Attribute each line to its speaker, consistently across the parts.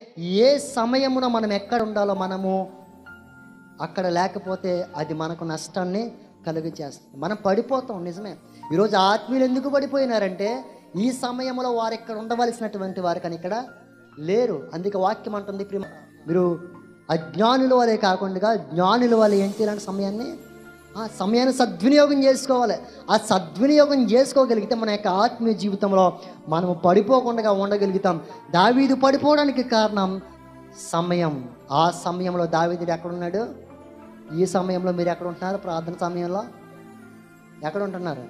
Speaker 1: ఏ సమయమున మనం ఎక్కడ ఉండాలో మనము అక్కడ లేకపోతే అది మనకు నష్టాన్ని కలుగ చేస్తుంది. మనం పడిపోతాం, నిజమే. ఈరోజు ఆత్మీయులు ఎందుకు పడిపోయినారంటే ఈ సమయంలో వారు ఇక్కడ ఉండవలసినటువంటి వారు కానీ ఇక్కడ లేరు. అందుకే వాక్యం అంటుంది, మీరు అజ్ఞానుల వలె కాకుండా జ్ఞానుల వలె ఏం చేయాలంటే సమయాన్ని సద్వినియోగం చేసుకోవాలి. ఆ సద్వినియోగం చేసుకోగలిగితే మన యొక్క ఆత్మీయ జీవితంలో మనము పడిపోకుండా ఉండగలుగుతాం. దావీదు పడిపోవడానికి కారణం సమయం. ఆ సమయంలో దావీదుడు ఎక్కడున్నాడు? ఈ సమయంలో మీరు ఎక్కడ ఉంటున్నారు? ప్రార్థన సమయంలో ఎక్కడ ఉంటున్నారు?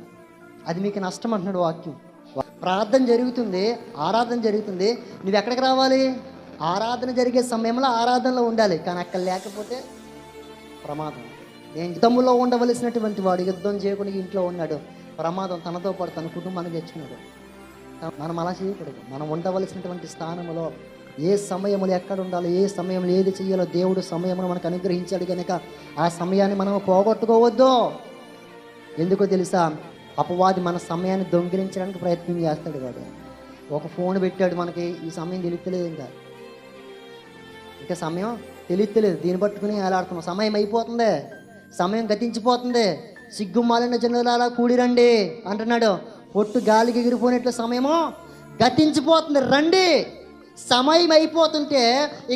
Speaker 1: అది మీకు నష్టం అంటున్నాడు వాక్యం. ప్రార్థన జరుగుతుంది, ఆరాధన జరుగుతుంది, నువ్వు ఎక్కడికి రావాలి? ఆరాధన జరిగే సమయంలో ఆరాధనలో ఉండాలి. కానీ అక్కడ లేకపోతే ప్రమాదం. యుద్ధంలో ఉండవలసినటువంటి వాడు యుద్ధం చేయకుండా ఇంట్లో ఉన్నాడు, ప్రమాదం తనతో పాటు తన కుటుంబాన్ని తెచ్చుకున్నాడు. మనం అలా చేయకూడదు. మనం ఉండవలసినటువంటి స్థానంలో ఏ సమయంలో ఎక్కడ ఉండాలో, ఏ సమయంలో ఏది చేయాలో దేవుడు సమయమును మనకు అనుగ్రహించాడు కనుక ఆ సమయాన్ని మనం పోగొట్టుకోవద్దు. ఎందుకో తెలుసా? అపవాది మన సమయాన్ని దొంగిలించడానికి ప్రయత్నం చేస్తాడు. వాడు ఒక ఫోన్ పెట్టాడు మనకి, ఈ సమయం తెలియట్లేదు, ఇంకా సమయం తెలియట్లేదు, దీన్ని పట్టుకుని ఏలాడుతున్నాం. సమయం అయిపోతుంది, సమయం గతించిపోతుంది. సిగ్గుమాలిన జనులారా కూడిరండి అంటున్నాడు. పొట్టు గాలికి ఎగిరిపోయినట్లు సమయము గతించిపోతుంది, రండి. సమయం అయిపోతుంటే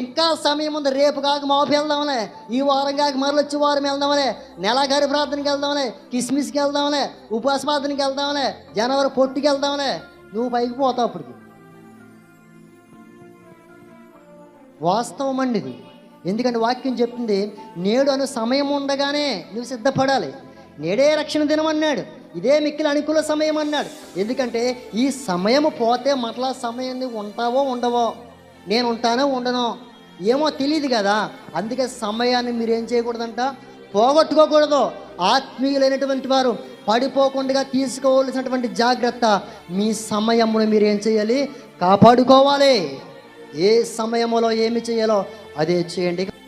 Speaker 1: ఇంకా సమయం ఉంది. రేపు కాక మాపు వెళ్దాంలే, ఈ వారం కాక మరలొచ్చి వారం వెళ్దాంలే, నెలగారి ప్రార్థనకి వెళ్దాంలే, కిస్మిస్కి వెళ్దాంలే, ఉపవాస ప్రార్థనకి వెళ్దాంలే, జనవరి పొట్టుకి వెళ్దాంలే. నువ్వు పైకి పోతావు. అప్పటికి వాస్తవం అండి ఇది. ఎందుకంటే వాక్యం చెప్తుంది, నేడు అను సమయం ఉండగానే నువ్వు సిద్ధపడాలి. నేడే రక్షణ దినం అన్నాడు, ఇదే మిక్కిలి అనుకూల సమయం అన్నాడు. ఎందుకంటే ఈ సమయం పోతే మరలా సమయం నువ్వు ఉంటావో ఉండవో, నేను ఉంటానో ఉండనో ఏమో తెలియదు కదా. అందుకే సమయాన్ని మీరు ఏం చేయకూడదంట, పోగొట్టుకోకూడదు. ఆత్మీయులైనటువంటి వారు పడిపోకుండా తీసుకోవాల్సినటువంటి జాగ్రత్త, మీ సమయమును మీరు ఏం చేయాలి? కాపాడుకోవాలి. ఏ సమయంలో ఏమి చేయాలో అదే చేయండి.